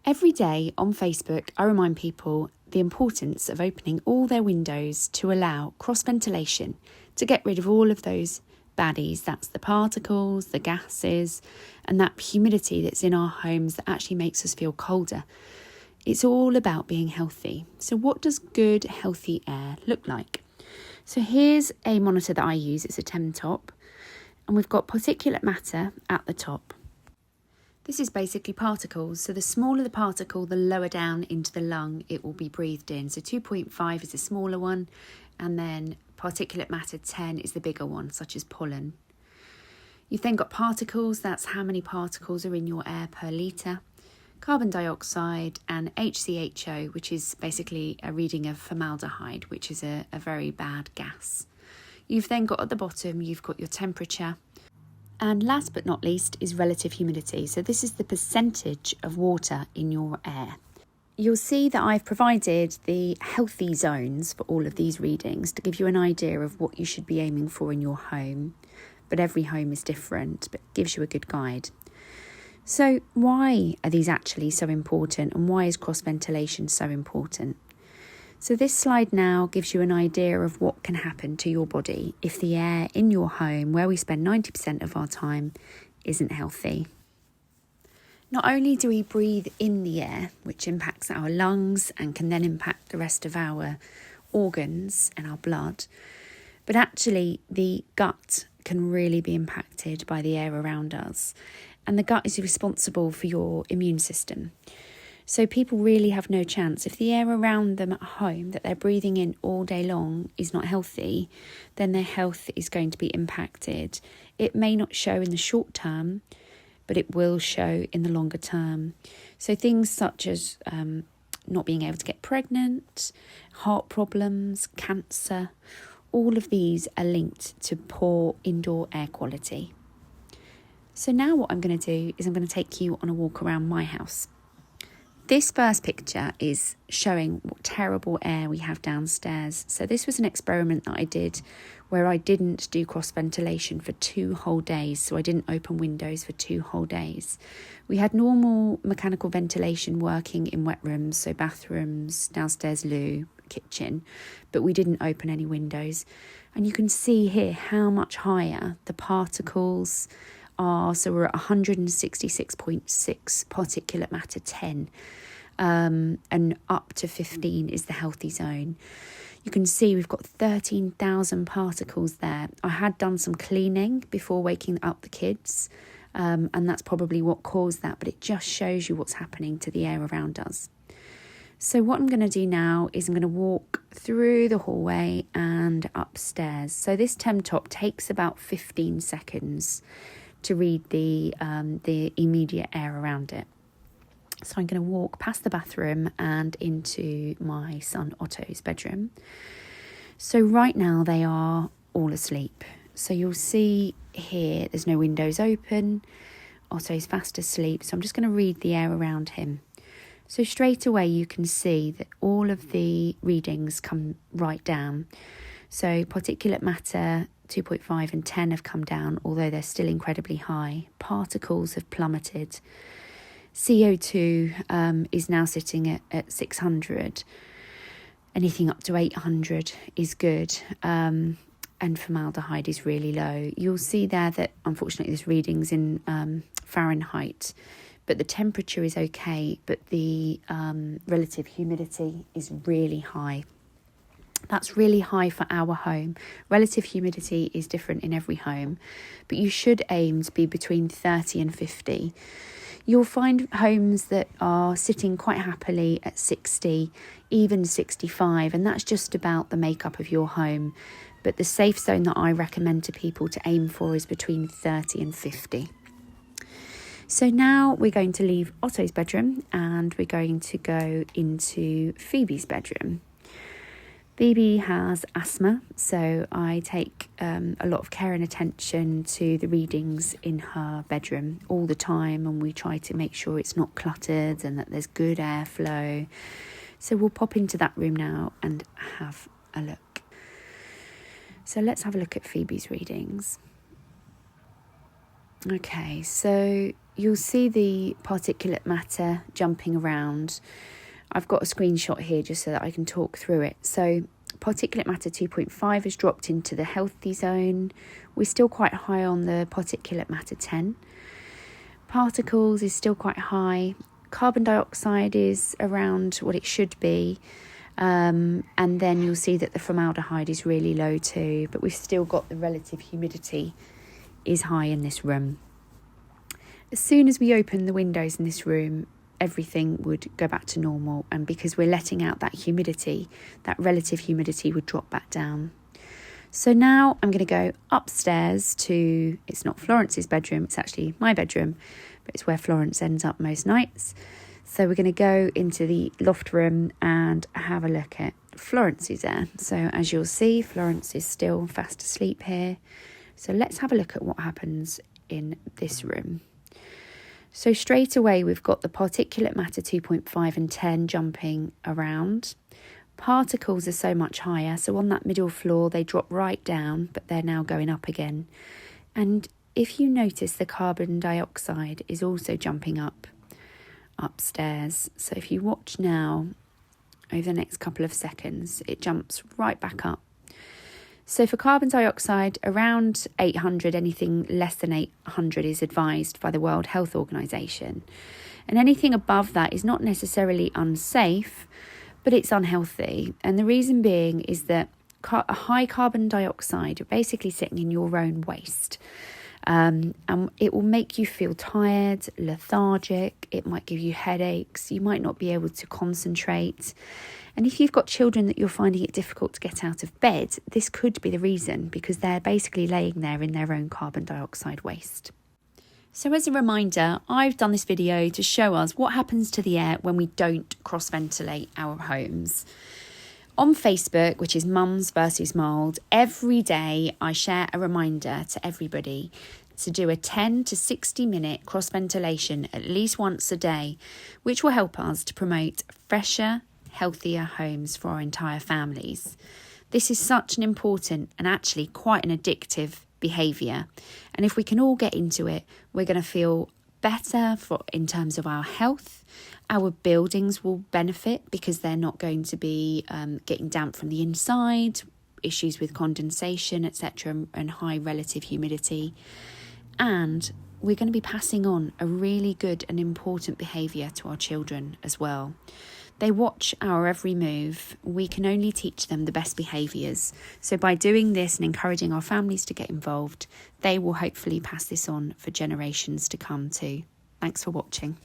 Every day on Facebook, I remind people the importance of opening all their windows to allow cross-ventilation to get rid of all of those baddies. That's the particles, the gases, and that humidity that's in our homes that actually makes us feel colder. It's all about being healthy. So what does good, healthy air look like? So here's a monitor that I use. It's a 10 top, and we've got particulate matter at the top. This is basically particles. So the smaller the particle, the lower down into the lung it will be breathed in. So 2.5 is the smaller one, and then particulate matter 10 is the bigger one, such as pollen. You've then got particles. That's how many particles are in your air per litre. Carbon dioxide and HCHO, which is basically a reading of formaldehyde, which is a very bad gas. You've then got at the bottom, you've got your temperature. And last but not least is relative humidity. So this is the percentage of water in your air. You'll see that I've provided the healthy zones for all of these readings to give you an idea of what you should be aiming for in your home. But every home is different, but it gives you a good guide. So why are these actually so important, and why is cross-ventilation so important? So this slide now gives you an idea of what can happen to your body if the air in your home, where we spend 90% of our time, isn't healthy. Not only do we breathe in the air, which impacts our lungs and can then impact the rest of our organs and our blood, but actually the gut can really be impacted by the air around us. And the gut is responsible for your immune system. So people really have no chance. If the air around them at home that they're breathing in all day long is not healthy, then their health is going to be impacted. It may not show in the short term, but it will show in the longer term. So things such as not being able to get pregnant, heart problems, cancer, all of these are linked to poor indoor air quality. So now what I'm going to do is I'm going to take you on a walk around my house. This first picture is showing what terrible air we have downstairs. So this was an experiment that I did where I didn't do cross-ventilation for 2 whole days. So I didn't open windows for 2 whole days. We had normal mechanical ventilation working in wet rooms, so bathrooms, downstairs loo, kitchen, but we didn't open any windows. And you can see here how much higher the particles are. So we're at 166.6 particulate matter 10, and up to 15 is the healthy zone. You can see we've got 13,000 particles there. I had done some cleaning before waking up the kids, and that's probably what caused that, but it just shows you what's happening to the air around us. So what I'm going to do now is I'm going to walk through the hallway and upstairs. So this temp top takes about 15 seconds to read the immediate air around it. So I'm going to walk past the bathroom and into my son Otto's bedroom. So right now they are all asleep. So you'll see here there's no windows open. Otto's fast asleep. So I'm just going to read the air around him. So straight away you can see that all of the readings come right down. So particulate matter 2.5 and 10 have come down, although they're still incredibly high. Particles have plummeted. CO2 is now sitting at 600. Anything up to 800 is good. And formaldehyde is really low. You'll see there that unfortunately this reading's in Fahrenheit, but the temperature is okay, but the relative humidity is really high. That's really high for our home. Relative humidity is different in every home, but you should aim to be between 30 and 50. You'll find homes that are sitting quite happily at 60, even 65, and that's just about the makeup of your home. But the safe zone that I recommend to people to aim for is between 30 and 50. So now we're going to leave Otto's bedroom and we're going to go into Phoebe's bedroom. Phoebe has asthma, so I take a lot of care and attention to the readings in her bedroom all the time, and we try to make sure it's not cluttered and that there's good airflow. So we'll pop into that room now and have a look. So let's have a look at Phoebe's readings. Okay, so you'll see the particulate matter jumping around. I've got a screenshot here just so that I can talk through it. So particulate matter 2.5 has dropped into the healthy zone. We're still quite high on the particulate matter 10. Particles is still quite high. Carbon dioxide is around what it should be. And then you'll see that the formaldehyde is really low too, but we've still got the relative humidity is high in this room. As soon as we open the windows in this room, everything would go back to normal, and because we're letting out that humidity, that relative humidity would drop back down. So now I'm going to go upstairs to, it's not Florence's bedroom, it's actually my bedroom, but it's where Florence ends up most nights. So we're going to go into the loft room and have a look at Florence's there. So as you'll see, Florence is still fast asleep here. So let's have a look at what happens in this room. So straight away, we've got the particulate matter 2.5 and 10 jumping around. Particles are so much higher. So on that middle floor, they drop right down, but they're now going up again. And if you notice, the carbon dioxide is also jumping up upstairs. So if you watch now, over the next couple of seconds, it jumps right back up. So for carbon dioxide, around 800, anything less than 800 is advised by the World Health Organization. And anything above that is not necessarily unsafe, but it's unhealthy. And the reason being is that a high carbon dioxide, you're basically sitting in your own waste. And it will make you feel tired, lethargic. It might give you headaches. You might not be able to concentrate. And if you've got children that you're finding it difficult to get out of bed, this could be the reason, because they're basically laying there in their own carbon dioxide waste. So as a reminder, I've done this video to show us what happens to the air when we don't cross-ventilate our homes. On Facebook, which is Mums vs Mould, every day I share a reminder to everybody to do a 10 to 60 minute cross-ventilation at least once a day, which will help us to promote fresher, healthier homes for our entire families. This is such an important and actually quite an addictive behaviour. And if we can all get into it, we're going to feel better in terms of our health. Our buildings will benefit because they're not going to be getting damp from the inside, issues with condensation, etc., and high relative humidity. And we're going to be passing on a really good and important behaviour to our children as well. They watch our every move. We can only teach them the best behaviours. So by doing this and encouraging our families to get involved, they will hopefully pass this on for generations to come too. Thanks for watching.